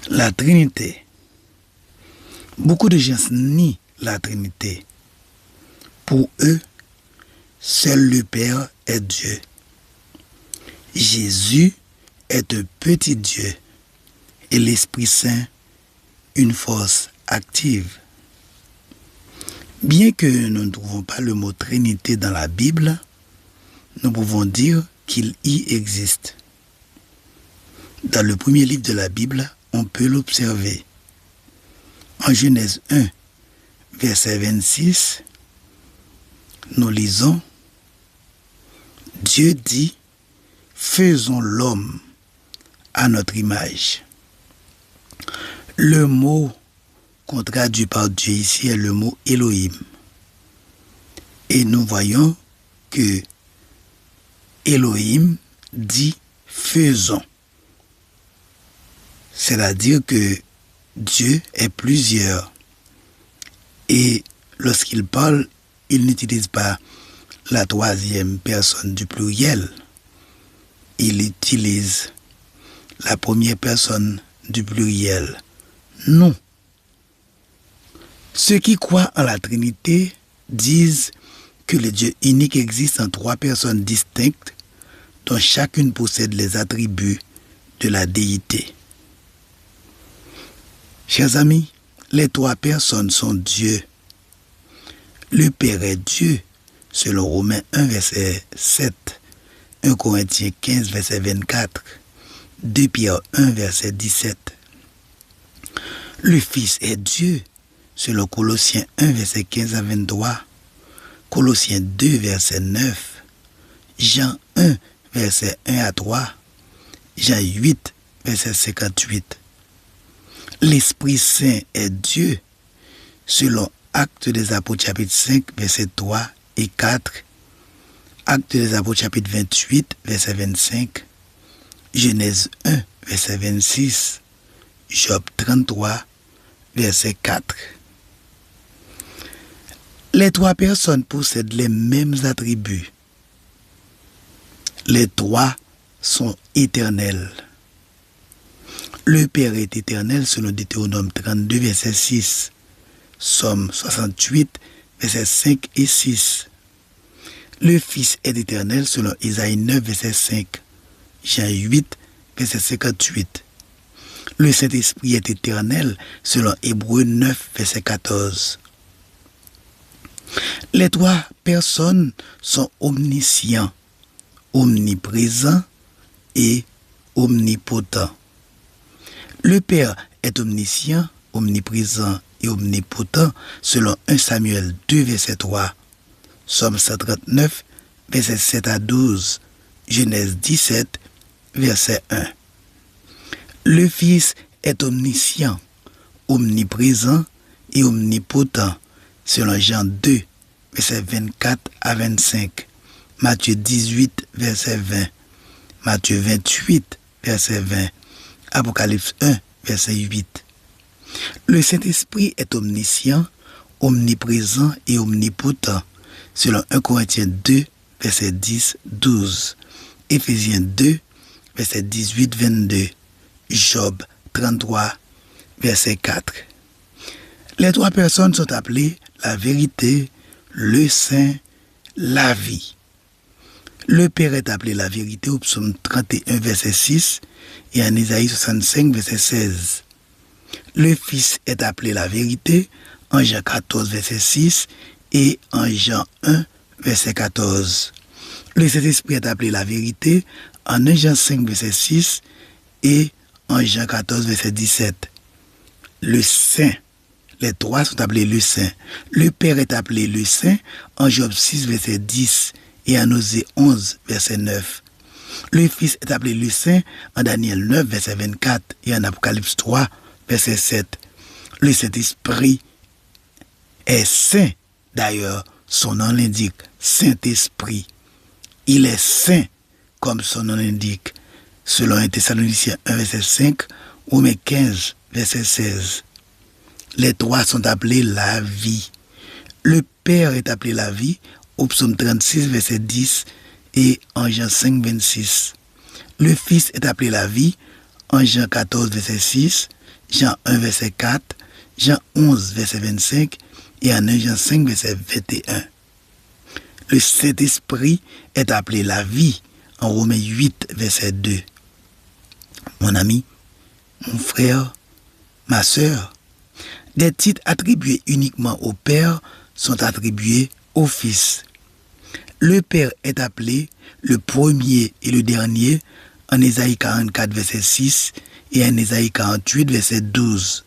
La Trinité. Beaucoup de gens nient la Trinité. Pour eux, seul le Père est Dieu. Jésus est un petit Dieu et l'Esprit Saint une force active. Bien que nous ne trouvons pas le mot Trinité dans la Bible, nous pouvons dire qu'il y existe. Dans le premier livre de la Bible, on peut l'observer. En Genèse 1, verset 26, nous lisons « Dieu dit, faisons l'homme à notre image ». Le mot qu'on traduit par Dieu ici est le mot Elohim. Et nous voyons que Elohim dit faisons. C'est-à-dire que Dieu est plusieurs. Et lorsqu'il parle, il n'utilise pas la troisième personne du pluriel. Il utilise la première personne du pluriel. Nous. Ceux qui croient en la Trinité disent que le Dieu unique existe en trois personnes distinctes dont chacune possède les attributs de la déité. Chers amis, les trois personnes sont Dieu. Le Père est Dieu, selon Romains 1, verset 7, 1 Corinthiens 15, verset 24, 2 Pierre 1, verset 17. Le Fils est Dieu, selon Colossiens 1, verset 15 à 23, Colossiens 2, verset 9, Jean 1, verset 1 à 3, Jean 8, verset 58. L'Esprit Saint est Dieu, selon Actes des Apôtres chapitre 5, verset 3 et 4, Actes des Apôtres chapitre 28, verset 25, Genèse 1, verset 26, Job 33, verset 4. Les trois personnes possèdent les mêmes attributs. Les trois sont éternels. Le Père est éternel selon Deutéronome 32, verset 6, Somme 68, verset 5 et 6. Le Fils est éternel selon Isaïe 9, verset 5, Jean 8, verset 58. Le Saint-Esprit est éternel selon Hébreux 9, verset 14. Les trois personnes sont omniscients, omniprésents et omnipotents. Le Père est omniscient, omniprésent et omnipotent selon 1 Samuel 2, verset 3, Somme 139, verset 7 à 12, Genèse 17, verset 1. Le Fils est omniscient, omniprésent et omnipotent selon Jean 2, verset 24 à 25, Matthieu 18, verset 20, Matthieu 28, verset 20, Apocalypse 1, verset 8. Le Saint-Esprit est omniscient, omniprésent et omnipotent, selon 1 Corinthiens 2, verset 10, 12, Éphésiens 2, verset 18, 22, Job 33, verset 4. Les trois personnes sont appelées la vérité, le saint, la vie. Le Père est appelé la vérité au psaume 31, verset 6 et en Isaïe 65, verset 16. Le Fils est appelé la vérité en Jean 14, verset 6 et en Jean 1, verset 14. Le Saint-Esprit est appelé la vérité en 1 Jean 5, verset 6 et en Jean 14, verset 17. Le Saint, les trois sont appelés le Saint. Le Père est appelé le Saint en Job 6, verset 10 et en Osée 11, verset 9. Le Fils est appelé le Saint en Daniel 9, verset 24 et en Apocalypse 3, verset 7. Le Saint-Esprit est saint. D'ailleurs, son nom l'indique, Saint-Esprit. Il est saint, comme son nom l'indique, selon 1 Thessaloniciens 1, verset 5, Romains 15, verset 16. Les trois sont appelés la vie. Le Père est appelé la vie au psaume 36, verset 10 et en Jean 5, 26. Le Fils est appelé la vie en Jean 14, verset 6 Jean 1, verset 4, Jean 11, verset 25, et en 1 Jean 5, verset 21. Le Saint-Esprit est appelé la vie en Romains 8, verset 2. Mon ami, mon frère, ma sœur, des titres attribués uniquement au Père sont attribués au Fils. Le Père est appelé le premier et le dernier en Ésaïe 44, verset 6 et en Ésaïe 48, verset 12.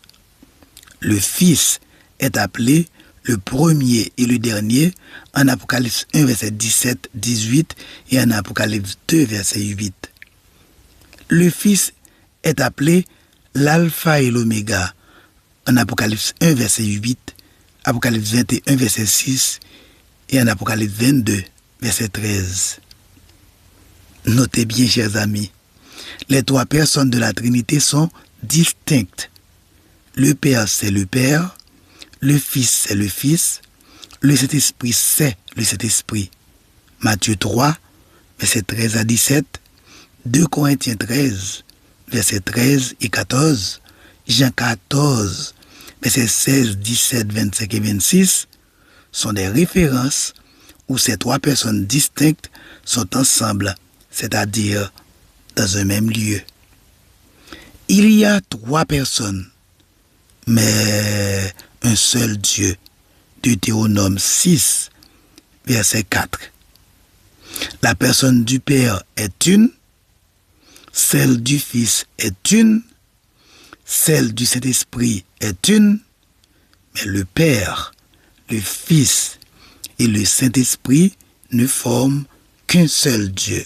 Le Fils est appelé le premier et le dernier en Apocalypse 1, verset 17, 18 et en Apocalypse 2, verset 8. Le Fils est appelé l'alpha et l'oméga en Apocalypse 1, verset 8, Apocalypse 21, verset 6 et en Apocalypse 22, verset 13. Notez bien, chers amis, les trois personnes de la Trinité sont distinctes. Le Père, c'est le Père, le Fils, c'est le Fils, le Saint-Esprit, c'est le Saint-Esprit. Matthieu 3, verset 13 à 17, 2 Corinthiens 13, verset 13 et 14, Jean 14, verset 16, 17, 25 et 26, sont des références où ces trois personnes distinctes sont ensemble, c'est-à-dire dans un même lieu. Il y a trois personnes, mais un seul Dieu. Deutéronome 6, verset 4. La personne du Père est une, celle du Fils est une, celle du Saint-Esprit est une, mais le Père, le Fils et le Saint-Esprit ne forment qu'un seul Dieu.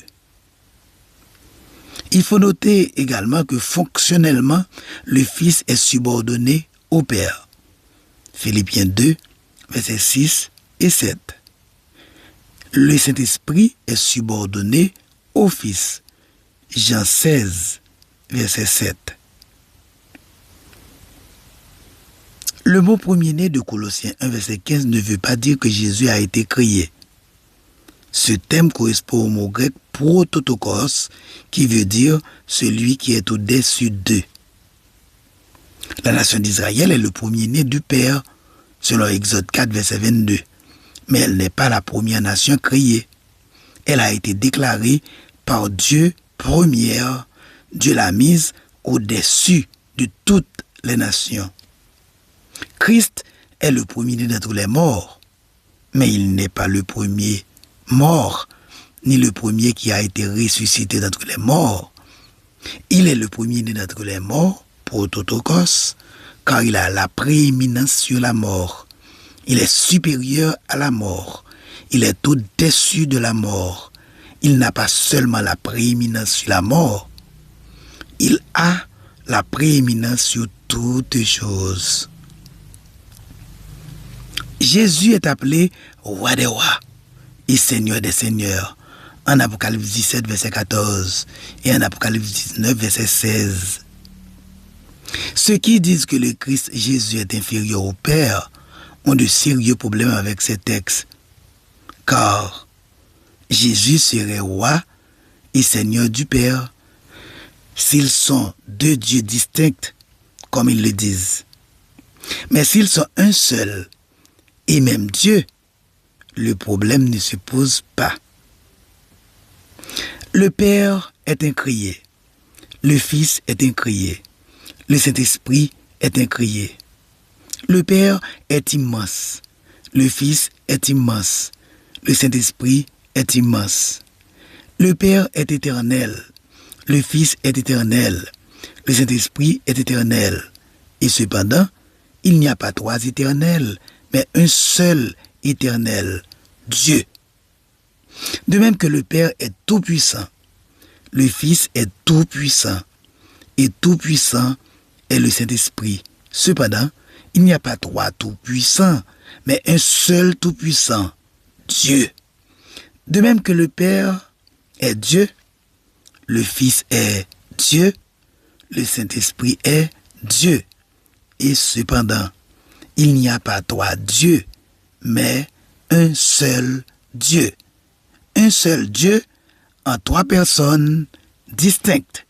Il faut noter également que fonctionnellement, le Fils est subordonné au Père. Philippiens 2, versets 6 et 7. Le Saint-Esprit est subordonné au Fils. Jean 16, verset 7. Le mot premier-né de Colossiens 1, verset 15 ne veut pas dire que Jésus a été créé. Ce terme correspond au mot grec prototokos, qui veut dire celui qui est au-dessus d'eux. La nation d'Israël est le premier-né du Père, selon Exode 4, verset 22. Mais elle n'est pas la première nation créée. Elle a été déclarée par Dieu première. Dieu l'a mise au-dessus de toutes les nations. Christ est le premier-né d'entre les morts, mais il n'est pas le premier mort, ni le premier qui a été ressuscité d'entre les morts. Il est le premier-né d'entre les morts, prototokos, car il a la prééminence sur la mort. Il est supérieur à la mort. Il est au-dessus de la mort. Il n'a pas seulement la prééminence sur la mort, il a la prééminence sur toutes choses. Jésus est appelé roi des rois et seigneur des seigneurs en Apocalypse 17, verset 14 et en Apocalypse 19, verset 16. Ceux qui disent que le Christ Jésus est inférieur au Père ont de sérieux problèmes avec ces textes, car Jésus serait roi et seigneur du Père s'ils sont deux dieux distincts, comme ils le disent. Mais s'ils sont un seul et même Dieu, le problème ne se pose pas. Le Père est incrié, le Fils est incrié, le Saint-Esprit est incrié. Le Père est immense, le Fils est immense, le Saint-Esprit est immense. Le Père est éternel, le Fils est éternel, le Saint-Esprit est éternel. Et cependant, il n'y a pas trois éternels, mais un seul éternel, Dieu. De même que le Père est tout-puissant, le Fils est tout-puissant, et tout-puissant est le Saint-Esprit. Cependant, il n'y a pas trois tout-puissants, mais un seul tout-puissant, Dieu. De même que le Père est Dieu, le Fils est Dieu, le Saint-Esprit est Dieu. Et cependant, il n'y a pas trois dieux, mais un seul Dieu. Un seul Dieu en trois personnes distinctes.